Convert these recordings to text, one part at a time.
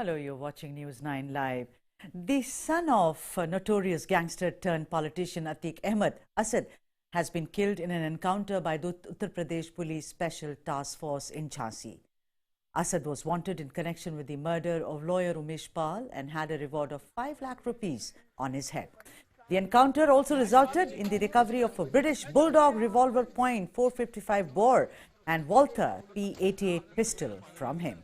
Hello, you're watching News9 Live. The son of notorious gangster-turned-politician Atiq Ahmad, Asad, has been killed in an encounter by the Uttar Pradesh Police Special Task Force in Jhansi. Asad was wanted in connection with the murder of lawyer Umesh Pal and had a reward of 5 lakh rupees on his head. The encounter also resulted in the recovery of a British Bulldog Revolver Point 455 bore and Walther P88 pistol from him.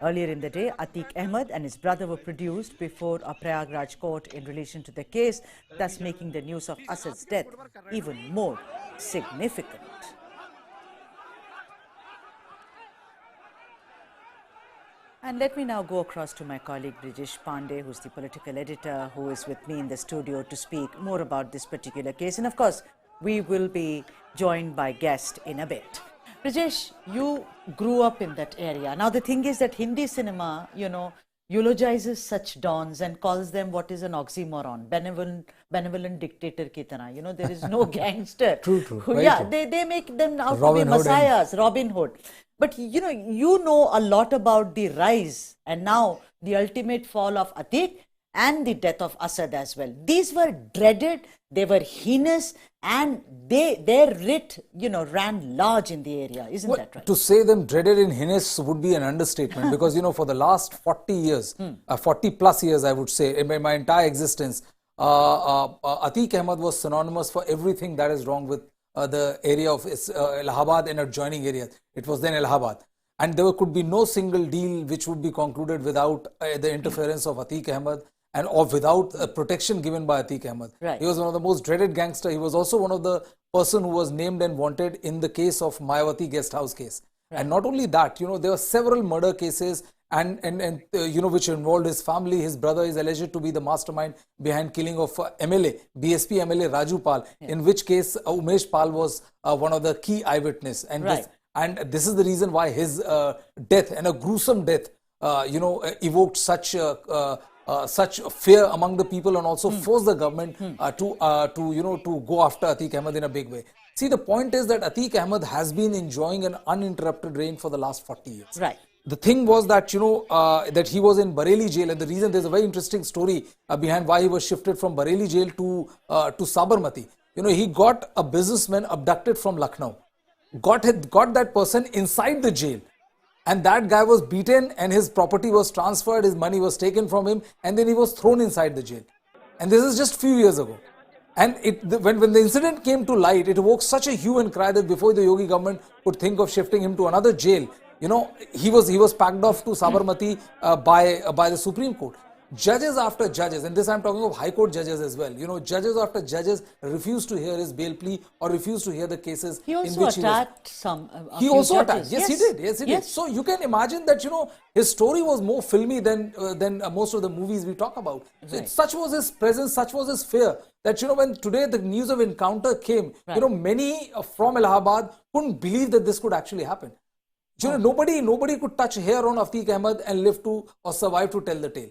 Earlier in the day, Atiq Ahmad and his brother were produced before a Prayagraj court in relation to the case, thus making the news of Asad's death even more significant. And let me now go across to my colleague British Pandey, who's the political editor, who is with me in the studio to speak more about this particular case. And of course, we will be joined by guest in a bit. Rajesh, you grew up in that area. Now, the thing is that Hindi cinema, eulogizes such dons and calls them what is an oxymoron, benevolent dictator ki tarah. There is no gangster. True. Yeah, they make them out to be messiahs, Robin Hood. But, you know a lot about the rise and now the ultimate fall of Atiq and the death of Asad as well. These were dreaded, they were heinous, and their writ, ran large in the area. Isn't that right? To say them dreaded and heinous would be an understatement because, for the last 40 years, 40 plus years, I would say, in my entire existence, Atiq Ahmad was synonymous for everything that is wrong with the area of Allahabad and adjoining areas. It was then Allahabad. And there could be no single deal which would be concluded without the interference of Atiq Ahmad and without protection given by Atiq Ahmad. Right. He was one of the most dreaded gangster. He was also one of the person who was named and wanted in the case of Mayawati guest house case. Right. And not only that, there were several murder cases and which involved his family. His brother is alleged to be the mastermind behind killing of BSP MLA Raju Pal, in which case Umesh Pal was one of the key eyewitness. And this is the reason why his death, and a gruesome death, evoked such fear among the people and also forced the government to go after Atiq Ahmad in a big way. See, the point is that Atiq Ahmad has been enjoying an uninterrupted reign for the last 40 years. Right. The thing was that, that he was in Bareilly jail, and the reason, there's a very interesting story behind why he was shifted from Bareilly jail to Sabarmati. He got a businessman abducted from Lucknow, got that person inside the jail, and that guy was beaten and his property was transferred, his money was taken from him, and then he was thrown inside the jail. And this is just a few years ago. And when the incident came to light, it awoke such a hue and cry that before the Yogi government could think of shifting him to another jail, he was packed off to Sabarmati by the Supreme Court. Judges after judges, and this I'm talking of High Court judges as well, judges after judges refused to hear his bail plea or refused to hear the cases in which he attacked some. He also attacked. Yes, he did. Yes, he did. So you can imagine that, his story was more filmy than most of the movies we talk about. Right. Such was his presence, such was his fear that, when today the news of encounter came, many from Allahabad couldn't believe that this could actually happen. Nobody could touch hair on Atiq Ahmad and live to or survive to tell the tale.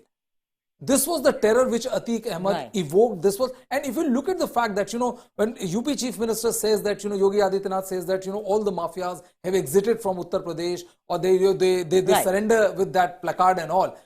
This was the terror which Atiq Ahmad evoked. And if you look at the fact that, when UP Chief Minister says that, Yogi Adityanath says that, all the mafias have exited from Uttar Pradesh or they surrender with that placard and all.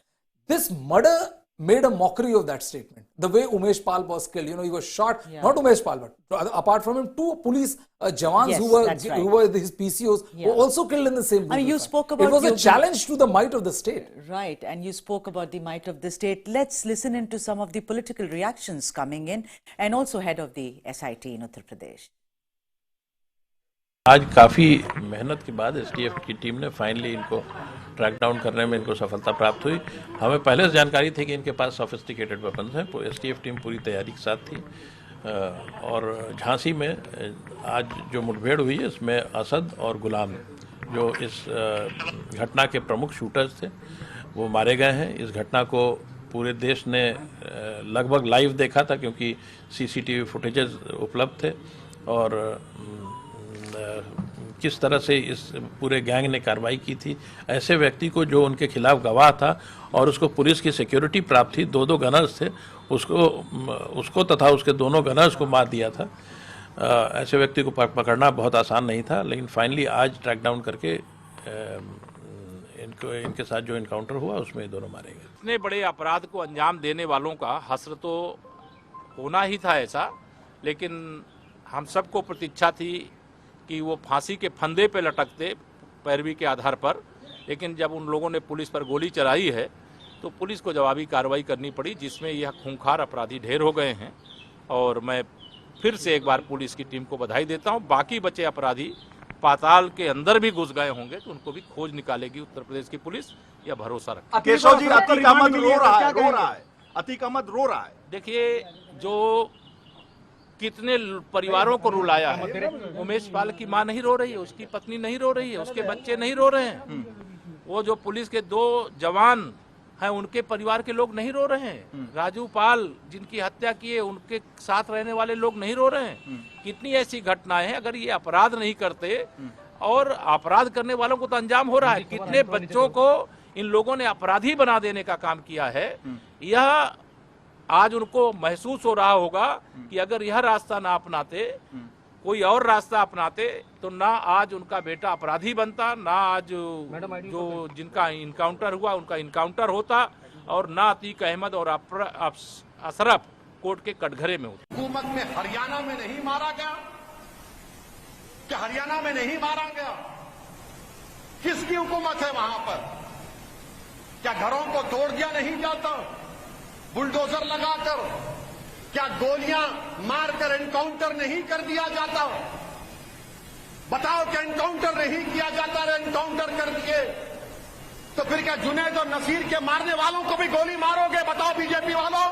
This murder made a mockery of that statement. The way Umesh Pal was killed, he was shot, not Umesh Pal, but apart from him, 2 police jawans who were his PCOs were also killed in the same way. You spoke about it was a challenge to the might of the state. Right, and you spoke about the might of the state. Let's listen into some of the political reactions coming in, and also head of the SIT in Uttar Pradesh. आज काफ़ी मेहनत के बाद STF की team ने finally इनको track down करने में इनको सफलता प्राप्त हुई। हमें पहले से जानकारी थी कि इनके पास सोफिस्टिकेटेड वेपन्स हैं। एसटीएफ टीम पूरी तैयारी के साथ थी और झांसी में आज जो मुठभेड़ हुई है इसमें असद और गुलाम जो इस घटना के प्रमुख शूटर्स थे वो मारे गए हैं। इस घटना को पूरे देश ने लगभग लाइव देखा था क्योंकि सीसीटीवी फुटेजेस उपलब्ध थे और किस तरह से इस पूरे गैंग ने कार्रवाई की थी। ऐसे व्यक्ति को जो उनके खिलाफ गवाह था और उसको पुलिस की सिक्योरिटी प्राप्त थी, 2 गनर्स थे, उसको तथा उसके 2 गनर्स को मार दिया था। ऐसे व्यक्ति को पकड़ना बहुत आसान नहीं था, लेकिन फाइनली आज ट्रैक डाउन करके इनके साथ जो इनकाउंटर हुआ उसमें दोनों मारे गए। इतने बड़े अपराध को अंजाम देने वालों का हश्र तो होना ही था ऐसा, लेकिन हम सबको प्रतीक्षा थी कि वो फांसी के फंदे पे लटकते पैरवी के आधार पर, लेकिन जब उन लोगों ने पुलिस पर गोली चलाई है तो पुलिस को जवाबी कार्रवाई करनी पड़ी, जिसमें यह खूंखार अपराधी ढेर हो गए हैं। और मैं फिर से एक बार पुलिस की टीम को बधाई देता हूं। बाकी बचे अपराधी पाताल के अंदर भी घुस गए होंगे तो उनको भी खोज निकालेगी उत्तर प्रदेश की पुलिस, यह भरोसा रखती है। केशव जी, अतीक अहमद रो रहा है। अतीक अहमद रो रहा है। देखिए, जो कितने परिवारों को रुलाया है, उमेश पाल की मां नहीं रो रही है, उसकी पत्नी नहीं रो रही है, उसके बच्चे नहीं रो रहे हैं, वो जो पुलिस के 2 जवान हैं उनके परिवार के लोग नहीं रो रहे हैं, राजू पाल जिनकी हत्या की है उनके साथ रहने वाले लोग नहीं रो रहे हैं। कितनी ऐसी घटनाएं हैं। अगर ये अपराध नहीं करते, और अपराध करने वालों को तो अंजाम हो रहा है, कितने बच्चों को इन लोगों ने अपराधी बना देने का काम किया है। यह आज उनको महसूस हो रहा होगा कि अगर यह रास्ता ना अपनाते, कोई और रास्ता अपनाते, तो ना आज उनका बेटा अपराधी बनता, ना आज जो जिनका इनकाउंटर हुआ उनका इनकाउंटर होता, और ना अतीक अहमद और अशरफ कोर्ट के कटघरे में होते। हुकूमत में हरियाणा में नहीं मारा गया क्या? हरियाणा में नहीं मारा गया? किसकी हुकूमत है वहां पर? क्या घरों को तोड़ दिया नहीं जाता बुलडोजर लगाकर? क्या गोलियां मारकर एनकाउंटर नहीं कर दिया जाता? बताओ, क्या एनकाउंटर नहीं किया जाता? एनकाउंटर कर दिए तो फिर क्या जुनैद और नसीर के मारने वालों को भी गोली मारोगे? बताओ बीजेपी वालों,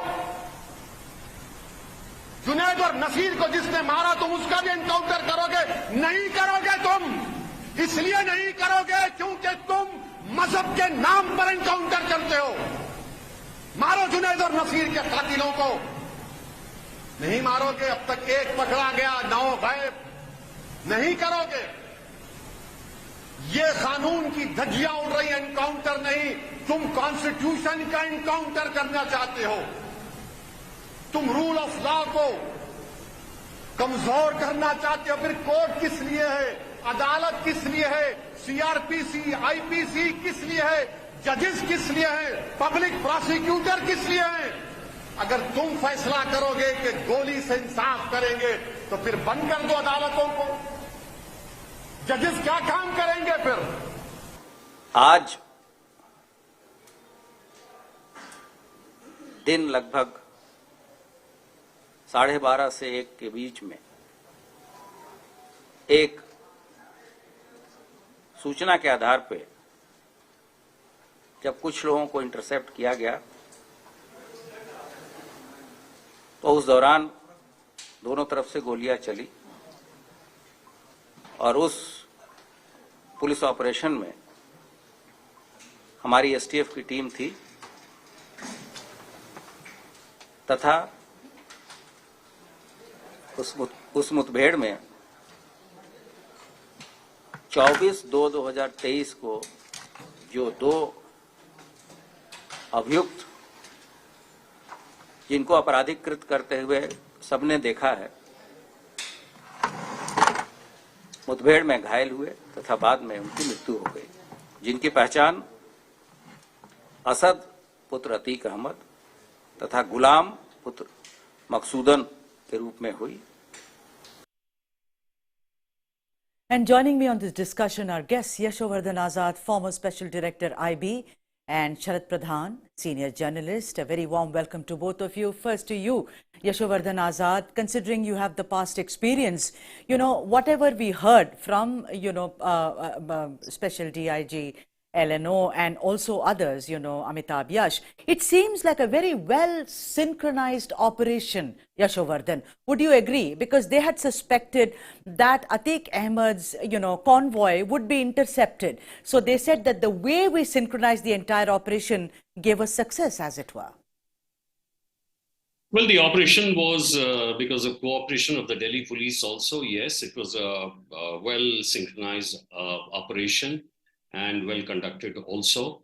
जुनैद और नसीर को जिसने मारा तुम उसका भी एनकाउंटर करोगे? नहीं करोगे तुम। इसलिए नहीं करोगे क्योंकि तुम मजहब के नाम पर एनकाउंटर करते हो। मारो जुनैद और नसीर के कातिलों को। नहीं मारोगे। अब तक 1 पकड़ा गया, 9 गायब। नहीं करोगे। ये कानून की धज्जियां उड़ रही, एनकाउंटर नहीं। तुम कॉन्स्टिट्यूशन का एनकाउंटर करना चाहते हो। तुम रूल ऑफ लॉ को कमजोर करना चाहते हो। फिर कोर्ट किस लिए है? अदालत किस लिए है? सीआरपीसी, आईपीसी किस लिए है? जजेस किस लिए है? पब्लिक प्रोसिक्यूटर किस लिए है? अगर तुम फैसला करोगे कि गोली से इंसाफ करेंगे तो फिर बंद कर दो अदालतों को। जजेस क्या काम करेंगे फिर? आज दिन लगभग 12:30 से 1 के बीच में एक सूचना के आधार पे जब कुछ लोगों को इंटरसेप्ट किया गया तो उस दौरान दोनों तरफ से गोलियां चली और उस पुलिस ऑपरेशन में हमारी एसटीएफ की टीम थी तथा उस मुठभेड़ में 24/2/2023 को जो 2 अभियुक्त जिनको अपराधीकृत करते हुए सबने देखा है, मुठभेड़ में घायल हुए तथा बाद में उनकी मृत्यु हो गई, जिनकी पहचान असद पुत्र अतीक अहमद तथा गुलाम पुत्र मकसूदन के रूप में हुई। And joining me on this discussion are guests Yashovardhan Azad, former Special Director IB, and Sharat Pradhan, Senior Journalist. A very warm welcome to both of you. First to you, Yashovardhan Azad, considering you have the past experience, whatever we heard from, Special DIG, LNO and also others, Amitabh Yash, it seems like a very well synchronized operation, Yashovardhan. Would you agree? Because they had suspected that Atiq Ahmad's, convoy would be intercepted. So they said that the way we synchronized the entire operation gave us success, as it were. Well, the operation was because of cooperation of the Delhi police also. Yes, it was a well synchronized operation and well conducted also.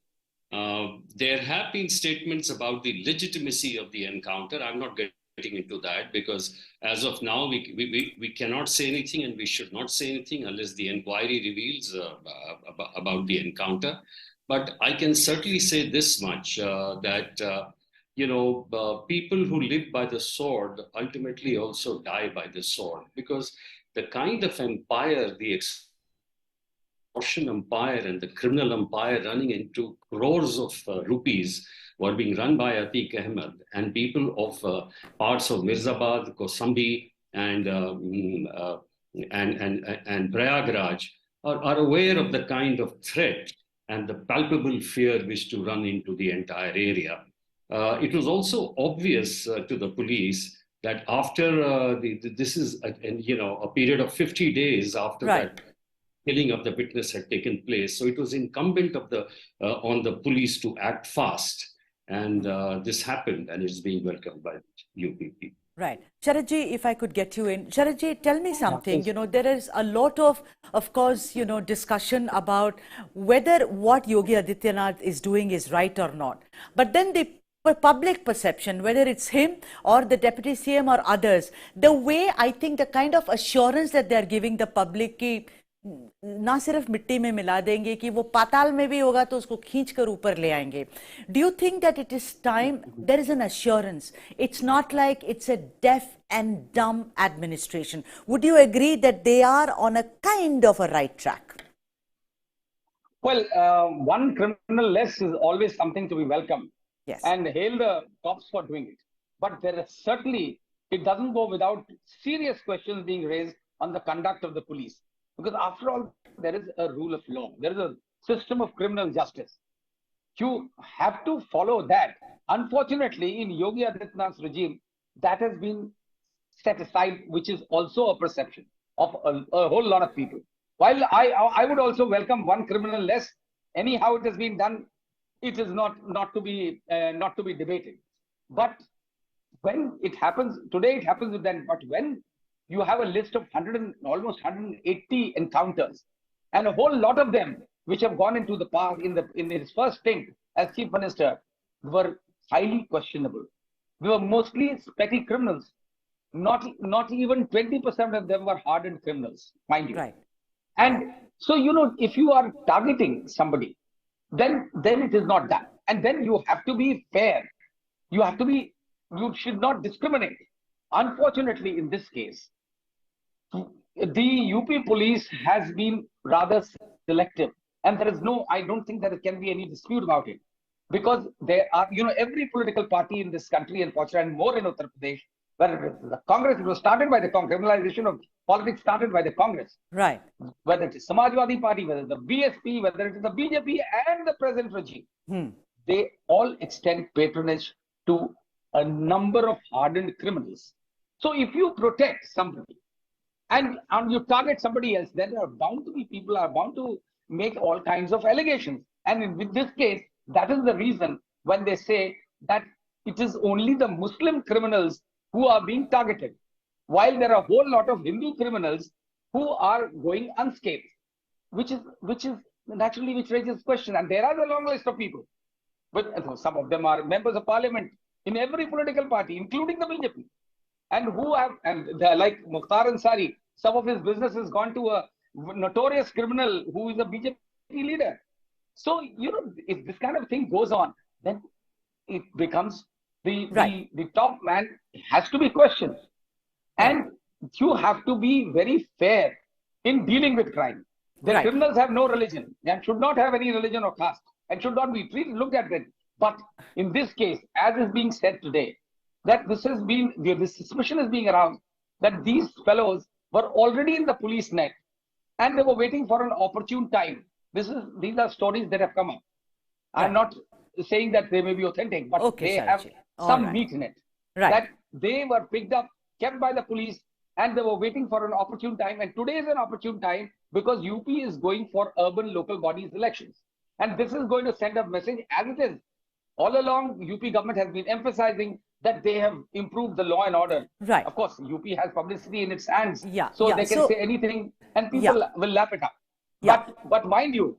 There have been statements about the legitimacy of the encounter. I'm not getting into that because as of now, we cannot say anything and we should not say anything unless the inquiry reveals about the encounter. But I can certainly say this much, that, people who live by the sword ultimately also die by the sword, because the kind of empire, the extortion empire and the criminal empire running into crores of rupees were being run by Atiq Ahmad, and people of parts of Mirzabad, Kosambi, and Prayagraj are aware of the kind of threat and the palpable fear which to run into the entire area. It was also obvious to the police that after this is a period of 50 days after that killing of the witness had taken place, so it was incumbent on the police to act fast, and this happened, and it's being welcomed by UPP. Right. Sharadji, if I could get you in. Sharadji, tell me something. There is a lot of course, discussion about whether what Yogi Adityanath is doing is right or not. But then the public perception, whether it's him or the Deputy CM or others, the way I think the kind of assurance that they are giving the public ki ना सिर्फ मिट्टी में मिला देंगे कि वो पाताल में भी होगा तो उसको खींच कर ऊपर ले आएंगे. Do you think that it is time there is an assurance? It's not like it's a deaf and dumb administration. Would you agree that they are on a kind of a right track? Well, one criminal less is always something to be welcomed. Yes. And hail the cops for doing it. But there is certainly, it doesn't go without serious questions being raised on the conduct of the police. Because after all, there is a rule of law. There is a system of criminal justice. You have to follow that. Unfortunately, in Yogi Adityanath's regime, that has been set aside, which is also a perception of a whole lot of people. While I would also welcome one criminal less, anyhow it has been done, it is not to be debated. But when it happens today, it happens with them. But when you have a list of almost 180 encounters, and a whole lot of them which have gone into the past in his first stint as chief minister were highly questionable. They were mostly petty criminals. Not even 20% of them were hardened criminals, mind you. Right. And so if you are targeting somebody, then it is not done. And then you have to be fair. You should not discriminate. Unfortunately, in this case, the UP police has been rather selective, and I don't think that there can be any dispute about it, because there are, every political party in this country, and more in Uttar Pradesh, where the Congress, it was started by the criminalization of politics started by the Congress. Right. Whether it is Samajwadi Party, whether the BSP, whether it is the BJP and the present regime, they all extend patronage to a number of hardened criminals. So if you protect somebody and you target somebody else, then there are bound to be people are bound to make all kinds of allegations. And in this case, that is the reason when they say that it is only the Muslim criminals who are being targeted, while there are a whole lot of Hindu criminals who are going unscathed, which raises question. And there are a long list of people, but some of them are members of parliament in every political party, including the BJP. And like Mukhtar Ansari, some of his business has gone to a notorious criminal who is a BJP leader. So, if this kind of thing goes on, then it becomes the top man has to be questioned. And you have to be very fair in dealing with crime. The criminals have no religion and should not have any religion or caste and should not be looked at them. But in this case, as is being said today, that this suspicion is being around that these fellows were already in the police net and they were waiting for an opportune time. These are stories that have come up. I'm not saying that they may be authentic, but they have some meat in it. That they were picked up, kept by the police, and they were waiting for an opportune time. And today is an opportune time because UP is going for urban local bodies elections. And this is going to send a message, as it is. All along, UP government has been emphasizing that they have improved the law and order. Right. Of course, UP has publicity in its hands. So they can say anything and people will lap it up. But mind you,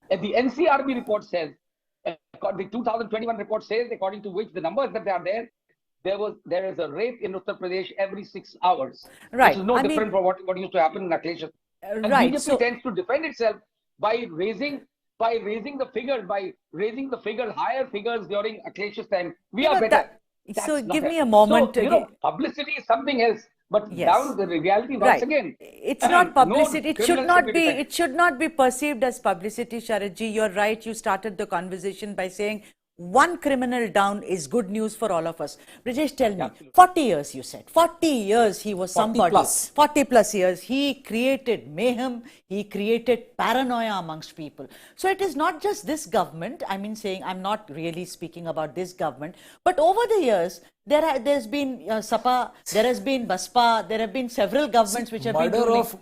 the NCRB report says, the 2021 report says, according to which the numbers that are there is a rape in Uttar Pradesh every 6 hours. Right. Which is no different from what used to happen in Akhilesh. And BJP tends to defend itself by raising by raising the figures, higher figures during Akhlesh's time. We are better. So give me a moment. So, publicity is something else. But Yes. down the reality once again. It's not publicity. No It should not be perceived as publicity, Sharadji. You're right. You started the conversation by saying one criminal down is good news for all of us. Brijesh, tell me, 40 years you said. 40 years he was somebody. 40 plus years. He created mayhem. He created paranoia amongst people. So it is not just this government. I mean, I'm not really speaking about this government. But over the years, there's been Sapa, there has been Baspa, there have been several governments which have been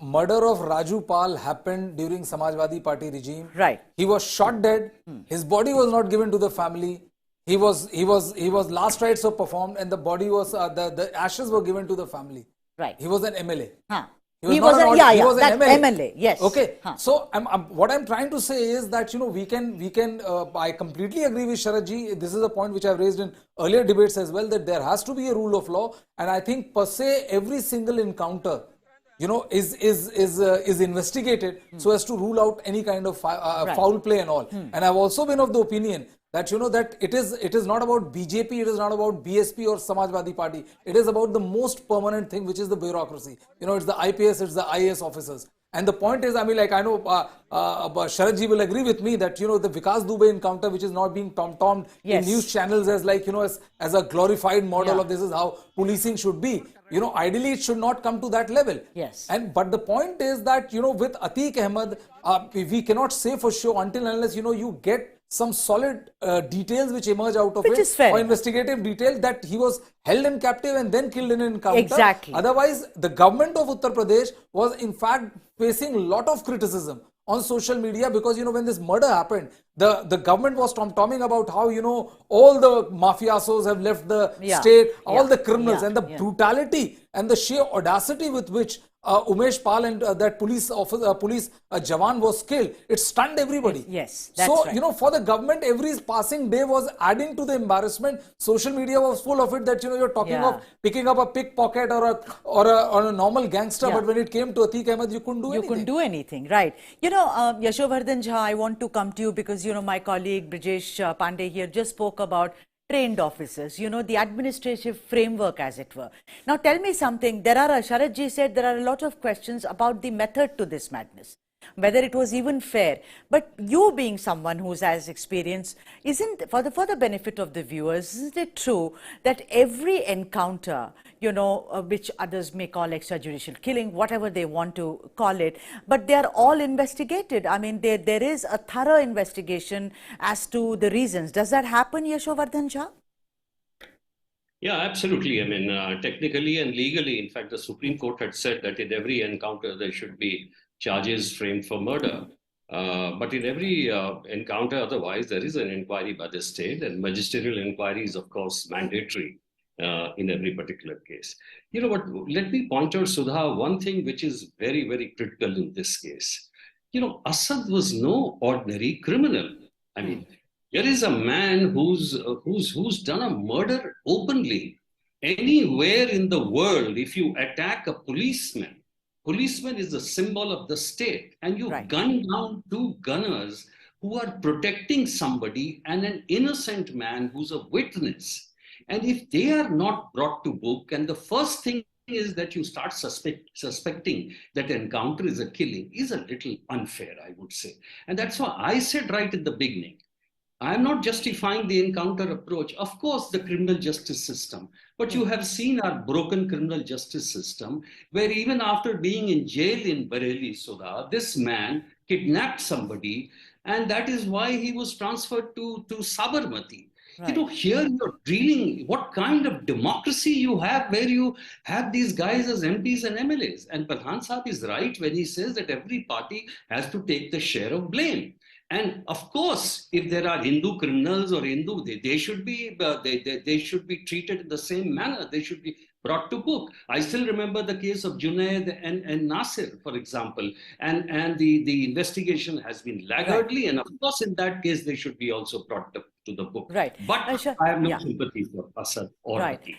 Murder of Raju Pal happened during Samajwadi Party regime. Right. He was shot dead. His body was not given to the family. He was last rites were performed, and the body was the ashes were given to the family. Right. He was an MLA. He was an MLA. Yes. Okay. So what I'm trying to say is that we can. I completely agree with Sharadji. This is a point which I've raised in earlier debates as well, that there has to be a rule of law, and I think per se every single encounter, is investigated so as to rule out any kind of foul play and all. And I've also been of the opinion that that it is not about BJP, it is not about BSP or Samajwadi Party. It is about the most permanent thing, which is the bureaucracy. It's the IPS, it's the IAS officers. And the point is, I mean, I know Sharadji will agree with me that, the Vikas Dubey encounter, which is not being tom-tommed in news channels as as a glorified model of this is how policing should be. Ideally it should not come to that level. Yes. But the point is that, with Atiq Ahmad, we cannot say for sure until unless, you get some solid details which emerge out of which is fair. Or investigative detail that he was held in captive and then killed in an encounter. Exactly. Otherwise, the government of Uttar Pradesh was in fact facing a lot of criticism on social media because, when this murder happened, the government was tom-tomming about how, all the mafiosos have left the state, all the criminals, and the brutality and the sheer audacity with which Umesh Pal and that police Jawan was killed. It stunned everybody. Yes, that's so, right. For the government, every passing day was adding to the embarrassment. Social media was full of it that, you're talking of picking up a pickpocket or a normal gangster. But when it came to Atiq Ahmad, you couldn't do anything. You couldn't do anything, right. Yashovardhan Jha, I want to come to you because, my colleague Brijesh Pandey here just spoke about trained officers, the administrative framework, as it were. Now, tell me something. Sharadji said there are a lot of questions about the method to this madness, whether it was even fair. But you being someone who's has experience, isn't, for the benefit of the viewers, isn't it true that every encounter, which others may call extrajudicial killing, whatever they want to call it, but they are all investigated? I mean, there is a thorough investigation as to the reasons. Does that happen, Yashovardhan Jha? Yeah, absolutely. I mean, technically and legally, in fact, the Supreme Court had said that in every encounter there should be charges framed for murder. But in every encounter otherwise, there is an inquiry by the state, and magisterial inquiry is, of course, mandatory in every particular case. Let me point out, Sudha, one thing which is very, very critical in this case. Asad was no ordinary criminal. I mean, here is a man who's done a murder openly. Anywhere in the world, if you attack a policeman is the symbol of the state, and you gun down two gunners who are protecting somebody and an innocent man who's a witness. And if they are not brought to book, and the first thing is that you start suspecting that encounter is a killing, is a little unfair, I would say. And that's why I said right at the beginning, I'm not justifying the encounter approach. Of course, the criminal justice system, but you have seen our broken criminal justice system, where even after being in jail in Bareilly, Sudha, this man kidnapped somebody, and that is why he was transferred to Sabarmati. Right. Here you're dealing, what kind of democracy you have where you have these guys as MPs and MLAs. And Pradhan Sahab is right when he says that every party has to take the share of blame. And of course, if there are Hindu criminals or Hindu, they should be treated in the same manner. They should be brought to book. I still remember the case of Junaid and Nasir, for example, and the investigation has been laggardly, and of course, in that case, they should be also brought to the book. Right. But I have no sympathy for Asad or Atiq.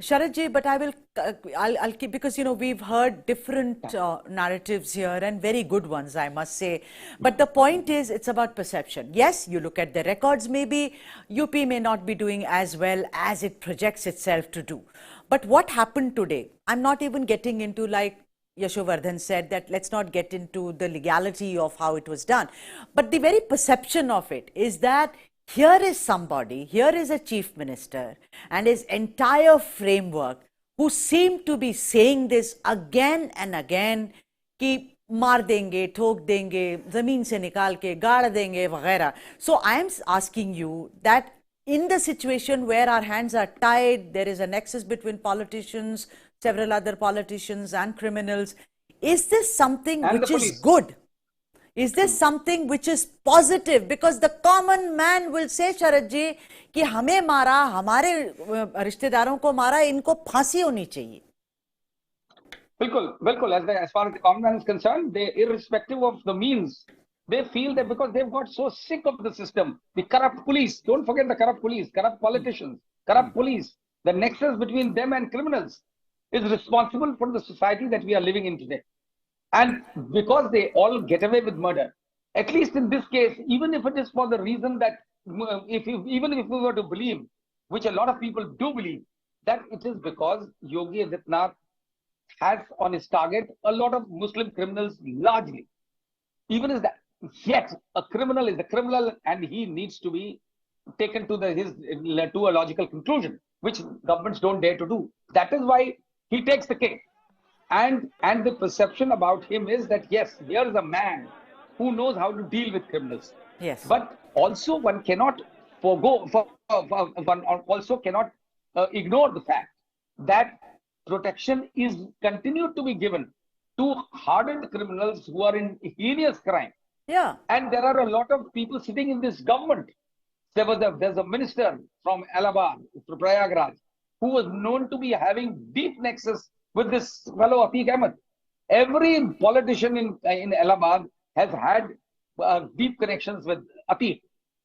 Sharad ji, but I'll keep, because, you know, we've heard different narratives here, and very good ones, I must say. But the point is, it's about perception. Yes, you look at the records, maybe UP may not be doing as well as it projects itself to do. But what happened today? I'm not even getting into, like Yashovardhan said, that let's not get into the legality of how it was done. But the very perception of it is that here is somebody, here is a chief minister and his entire framework who seem to be saying this again and again कि मार देंगे, ठोक देंगे, ज़मीन से निकाल के गाड़ देंगे वगैरह. So I am asking you that in the situation where our hands are tied, there is a nexus between politicians, several other politicians and criminals, is this something which is good? Is this something which is positive? Because the common man will say, Sharad ji, कि हमें मारा, हमारे रिश्तेदारों को मारा, इनको फांसी होनी चाहिए. बिल्कुल. As far as the common man is concerned, they, irrespective of the means, they feel that because they've got so sick of the system, the corrupt police, don't forget the corrupt police, corrupt politicians, corrupt police, the nexus between them and criminals is responsible for the society that we are living in today. And because they all get away with murder, at least in this case, even if it is for the reason that, even if we were to believe, which a lot of people do believe, that it is because Yogi Adityanath has on his target a lot of Muslim criminals largely. Even as that, yet a criminal is a criminal and he needs to be taken to to a logical conclusion, which governments don't dare to do. That is why he takes the case. And the perception about him is that, yes, here is a man who knows how to deal with criminals. Yes. But also one cannot one also cannot ignore the fact that protection is continued to be given to hardened criminals who are in heinous crime. Yeah. And there are a lot of people sitting in this government. There's a minister from Allahabad, Prayagraj, who was known to be having deep nexus with this fellow Atiq Ahmad. Every politician in Allahabad has had deep connections with Atiq.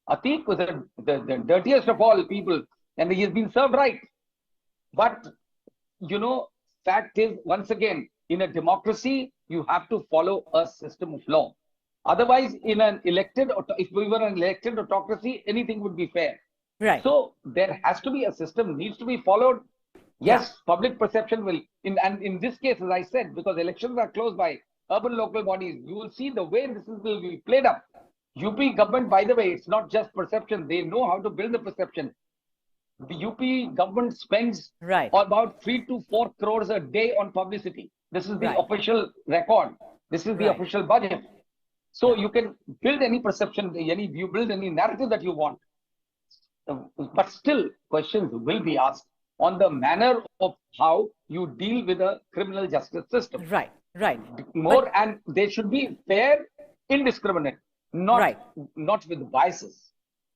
Atiq was the dirtiest of all people, and he has been served right. But, you know, fact is, once again, in a democracy, you have to follow a system of law. Otherwise, if we were an elected autocracy, anything would be fair. Right. So there has to be a system, needs to be followed. Yes, public perception will, and in this case, as I said, because elections are closed by urban local bodies, you will see the way this will be played up. UP government, by the way, it's not just perception. They know how to build the perception. The UP government spends about 3 to 4 crores a day on publicity. This is the official record. This is the official budget. So you can build any perception, you build any narrative that you want. But still, questions will be asked on the manner of how you deal with a criminal justice system. Right. And they should be fair, indiscriminate, not with biases.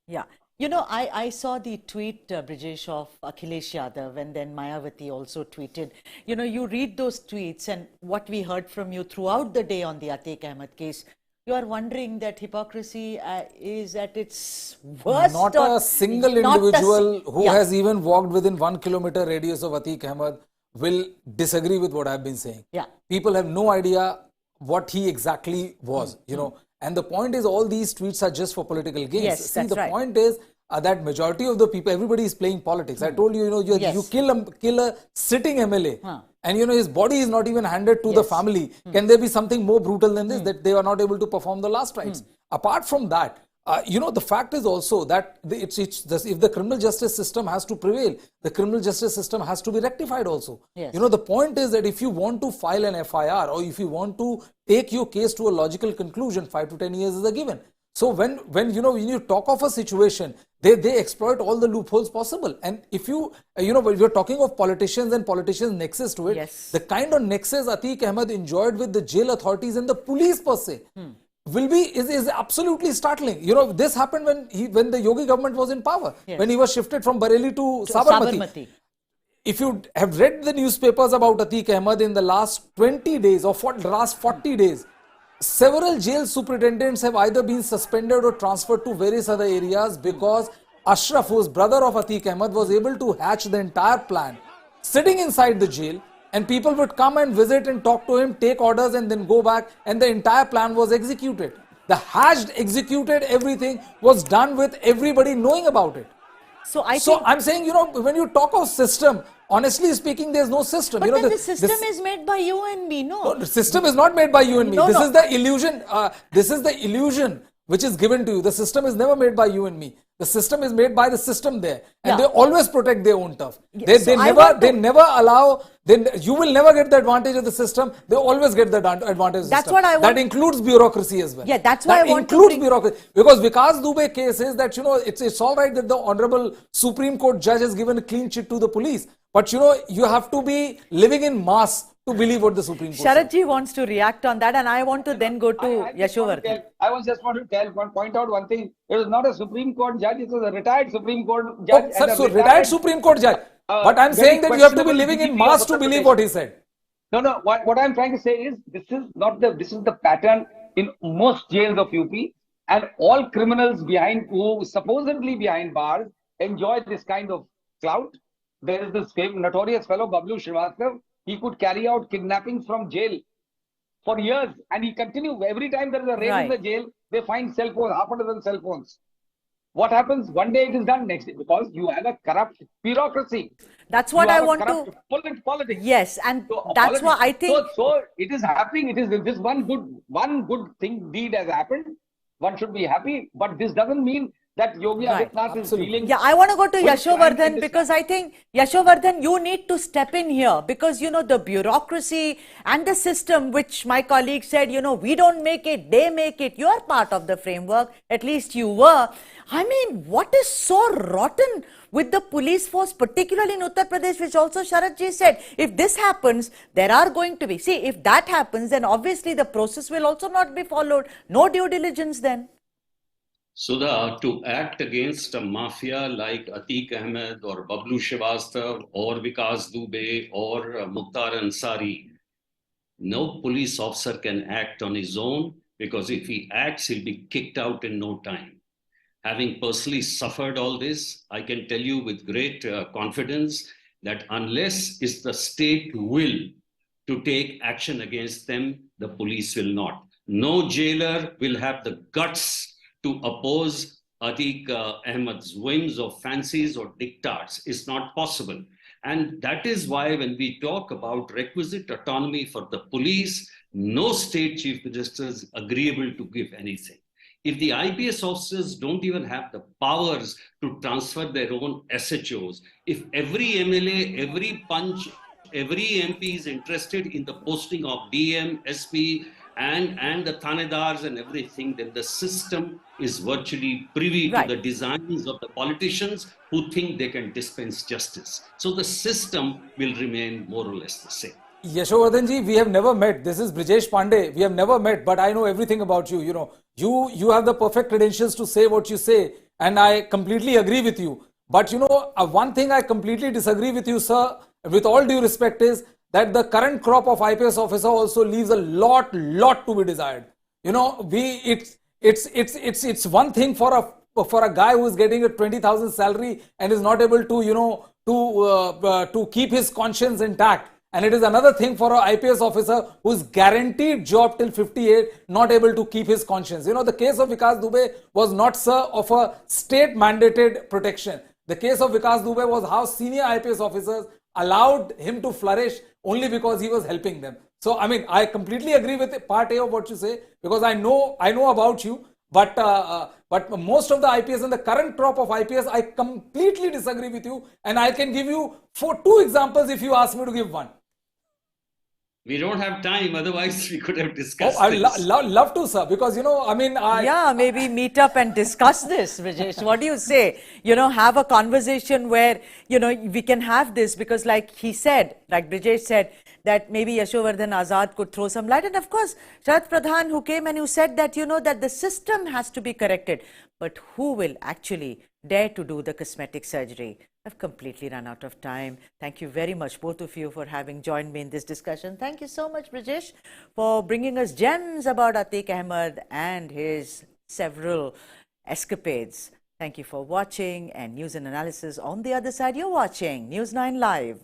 Yeah. You know, I saw the tweet, Brijesh, of Akhilesh Yadav, and then Mayawati also tweeted. You know, you read those tweets and what we heard from you throughout the day on the Atiq Ahmad case, you are wondering that hypocrisy is at its worst. Not a single individual who has even walked within 1 kilometer radius of Atiq Ahmad will disagree with what I've been saying. Yeah. People have no idea what he exactly was, you know. And the point is, all these tweets are just for political gains. Yes, see, the point is that majority of the people, everybody is playing politics. I told you, you know, you kill a sitting MLA. And, you know, his body is not even handed to the family. Can there be something more brutal than this, that they are not able to perform the last rites? Apart from that, you know, the fact is also that if the criminal justice system has to prevail, the criminal justice system has to be rectified also. Yes. You know, the point is that if you want to file an FIR or if you want to take your case to a logical conclusion, 5 to 10 years is a given. So when you talk of a situation, they exploit all the loopholes possible. And if when you're talking of politicians and politicians' nexus to it, the kind of nexus Atiq Ahmad enjoyed with the jail authorities and the police per se is absolutely startling. You know, this happened when the Yogi government was in power, when he was shifted from Bareilly to Sabarmati. If you have read the newspapers about Atiq Ahmad in the last 20 days or last 40 days, several jail superintendents have either been suspended or transferred to various other areas because Ashraf, who's brother of Atiq Ahmad, was able to hatch the entire plan sitting inside the jail, and people would come and visit and talk to him, take orders and then go back, and the entire plan was executed. The Hajj executed everything, was done with everybody knowing about it. So I'm saying, when you talk of system, honestly speaking, there's no system. But then the system is made by you and me, no? No, the system is not made by you and me. This is the illusion. This is the illusion which is given to you. The system is never made by you and me. The system is made by the system there, and they always protect their own turf. Yes, They never allow. You will never get the advantage of the system. They always get the advantage of the system. That's what I want. That includes bureaucracy as well. Yeah, that's why I want to includes bureaucracy, because Vikas Dubey case is that it's all right that the Honorable Supreme Court judge has given a clean chit to the police, but you have to be living in mass to believe what the Supreme Court says. Sharatji wants to react on that, and I want to then go to Yashovardhan. I was just want to point out one thing. It was not a Supreme Court judge, it was a retired Supreme Court judge. So retired Supreme Court judge. But I'm saying that you have to be living in mass to believe what he said. No. What I'm trying to say is this is the pattern in most jails of UP, and all criminals who supposedly behind bars enjoy this kind of clout. There is this notorious fellow Bablu Srivastava. He could carry out kidnappings from jail for years, and he continued. Every time there is a raid in the jail, they find cell phones, half a dozen cell phones. What happens? One day it is done, next day, because you have a corrupt bureaucracy. That's what I want to. Politics. Yes, and that's why I think. So it is happening. It is this one good deed has happened. One should be happy, but this doesn't mean that Yogi Adityanath is feeling. Yeah, I want to go to Yashovardhan, because I think, Yashovardhan, you need to step in here, because, the bureaucracy and the system, which my colleague said, we don't make it, they make it. You are part of the framework, at least you were. I mean, what is so rotten with the police force, particularly in Uttar Pradesh, which also Sharatji said, if this happens, there are going to be. See, if that happens, then obviously the process will also not be followed. No due diligence then. Sudha, to act against a mafia like Atiq Ahmed or Bablu Srivastava or Vikas Dubey or Mukhtar Ansari, no police officer can act on his own, because if he acts, he'll be kicked out in no time. Having personally suffered all this, I can tell you with great confidence that unless is the state will to take action against them, the police will not. No jailer will have the guts to oppose Atiq Ahmed's whims or fancies or diktats. Is not possible. And that is why when we talk about requisite autonomy for the police, no state chief minister is agreeable to give anything. If the IPS officers don't even have the powers to transfer their own SHOs, if every MLA, every punch, every MP is interested in the posting of DM, SP, and the Thanedars and everything, then the system is virtually privy to the designs of the politicians who think they can dispense justice. So the system will remain more or less the same. Yashovardhan ji, we have never met. This is Brijesh Pandey. We have never met, but I know everything about you. You have the perfect credentials to say what you say, and I completely agree with you. But one thing I completely disagree with you, sir, with all due respect, is that the current crop of IPS officer also leaves a lot to be desired. It's one thing for a guy who is getting a 20,000 salary and is not able to to keep his conscience intact. And it is another thing for an IPS officer who is guaranteed job till 58, not able to keep his conscience. The case of Vikas Dubey was not, sir, of a state mandated protection. The case of Vikas Dubey was how senior IPS officers allowed him to flourish only because he was helping them. So, I mean, I completely agree with part A of what you say, because I know about you, but most of the IPS and the current crop of IPS, I completely disagree with you, and I can give you two examples if you ask me to give one. We don't have time, otherwise we could have discussed I'd love to, sir, because, Yeah, maybe meet up and discuss this, Brijesh. What do you say? Have a conversation where, we can have this, because like he said, like Brijesh said, that maybe Yashovardhan Asad could throw some light. And of course, Sharat Pradhan, who came and who said that, that the system has to be corrected. But who will actually dare to do the cosmetic surgery? I've completely run out of time. Thank you very much, both of you, for having joined me in this discussion. Thank you so much, Brijesh, for bringing us gems about Atiq Ahmad and his several escapades. Thank you for watching, and news and analysis on the other side. You're watching News 9 Live.